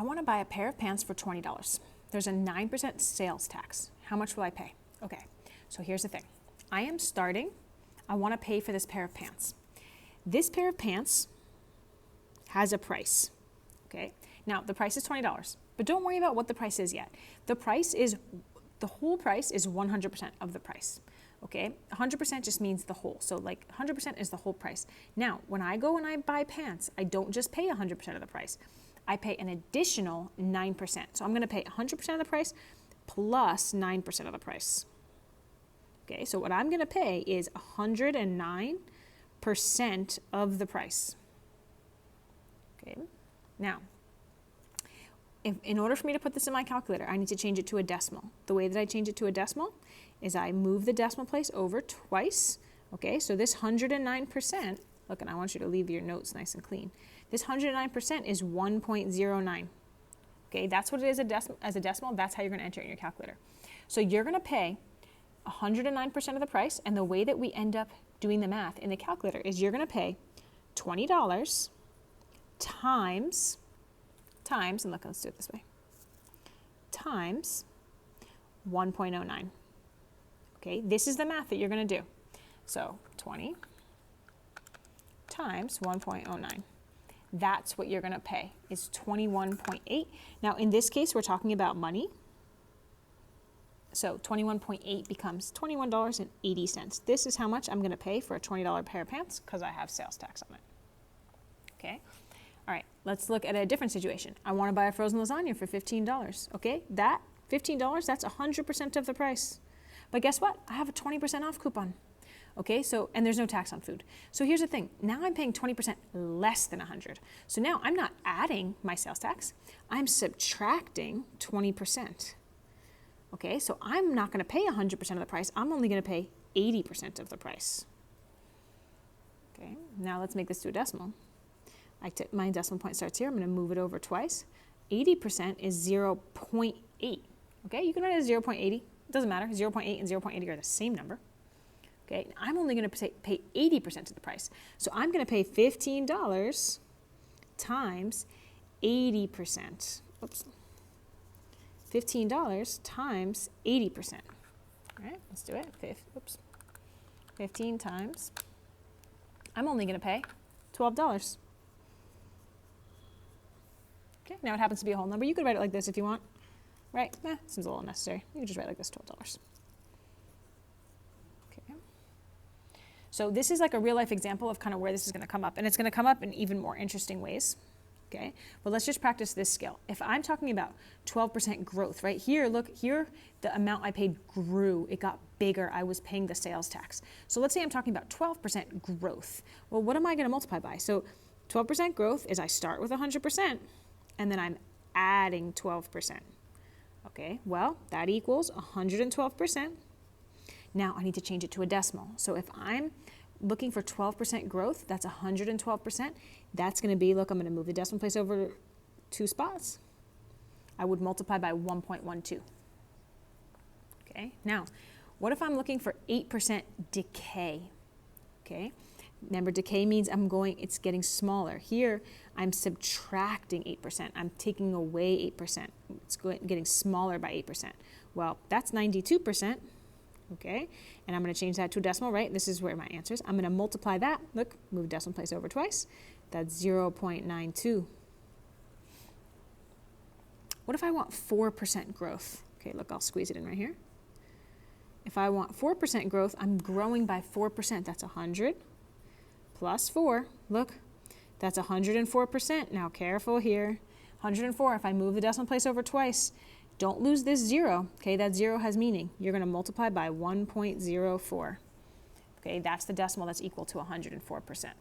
want to buy a pair of pants for $20. There's a 9% sales tax. How much will I pay? Okay, so here's the thing. I want to pay for this pair of pants. This pair of pants has a price, okay? Now, the price is $20, but don't worry about what the price is yet. The whole price is 100% of the price, okay? 100% just means the whole, so like 100% is the whole price. Now, when I go and I buy pants, I don't just pay 100% of the price. I pay an additional 9%. So I'm gonna pay 100% of the price plus 9% of the price. Okay, so what I'm gonna pay is 109% of the price. Okay, now, in order for me to put this in my calculator, I need to change it to a decimal. The way that I change it to a decimal is I move the decimal place over twice. Okay, so this 109%, look, and I want you to leave your notes nice and clean. This 109% is 1.09. Okay, that's what it is as a decimal. That's how you're gonna enter it in your calculator. So you're gonna pay 109% of the price, and the way that we end up doing the math in the calculator is you're gonna pay $20 times, and look, let's do it this way, times 1.09. Okay, this is the math that you're gonna do. So 20 times 1.09. That's what you're gonna pay, is 21.8. Now in this case, we're talking about money. So 21.8 becomes $21.80. This is how much I'm gonna pay for a $20 pair of pants because I have sales tax on it. Okay, all right, let's look at a different situation. I wanna buy a frozen lasagna for $15, okay? That $15, that's 100% of the price. But guess what? I have a 20% off coupon. Okay, so, and there's no tax on food. So here's the thing, now I'm paying 20% less than 100. So now I'm not adding my sales tax, I'm subtracting 20%. Okay, so I'm not gonna pay 100% of the price, I'm only gonna pay 80% of the price. Okay, now let's make this to a decimal. My decimal point starts here, I'm gonna move it over twice. 80% is 0.8. Okay, you can write it as 0.80, it doesn't matter, 0.8 and 0.80 are the same number. Okay, I'm only gonna pay 80% of the price. So I'm gonna pay $15 times 80%. Oops. $15 times 80%. All right, let's do it. 15 times, I'm only gonna pay $12. Okay, now it happens to be a whole number. You could write it like this if you want, right? Seems a little unnecessary. You could just write it like this, $12. So this is like a real life example of kind of where this is gonna come up, and it's gonna come up in even more interesting ways, okay? But let's just practice this skill. If I'm talking about 12% growth, right here, look here, the amount I paid grew, it got bigger, I was paying the sales tax. So let's say I'm talking about 12% growth. Well, what am I gonna multiply by? So 12% growth is I start with 100%, and then I'm adding 12%. Okay, well, that equals 112%. Now I need to change it to a decimal. So if I'm looking for 12% growth, that's 112%. That's gonna be, look, I'm gonna move the decimal place over 2 spots. I would multiply by 1.12. Okay, now, what if I'm looking for 8% decay? Okay, remember decay means it's getting smaller. Here, I'm subtracting 8%. I'm taking away 8%. It's getting smaller by 8%. Well, that's 92%. Okay, and I'm going to change that to a decimal, right? This is where my answer is. I'm going to multiply that. Look, move decimal place over twice. That's 0.92. What if I want 4% growth? Okay, look, I'll squeeze it in right here. If I want 4% growth, I'm growing by 4%. That's 100 plus 4. Look, that's 104%. Now, careful here. 104, if I move the decimal place over twice, don't lose this 0, okay? That 0 has meaning. You're gonna multiply by 1.04. Okay, that's the decimal that's equal to 104%.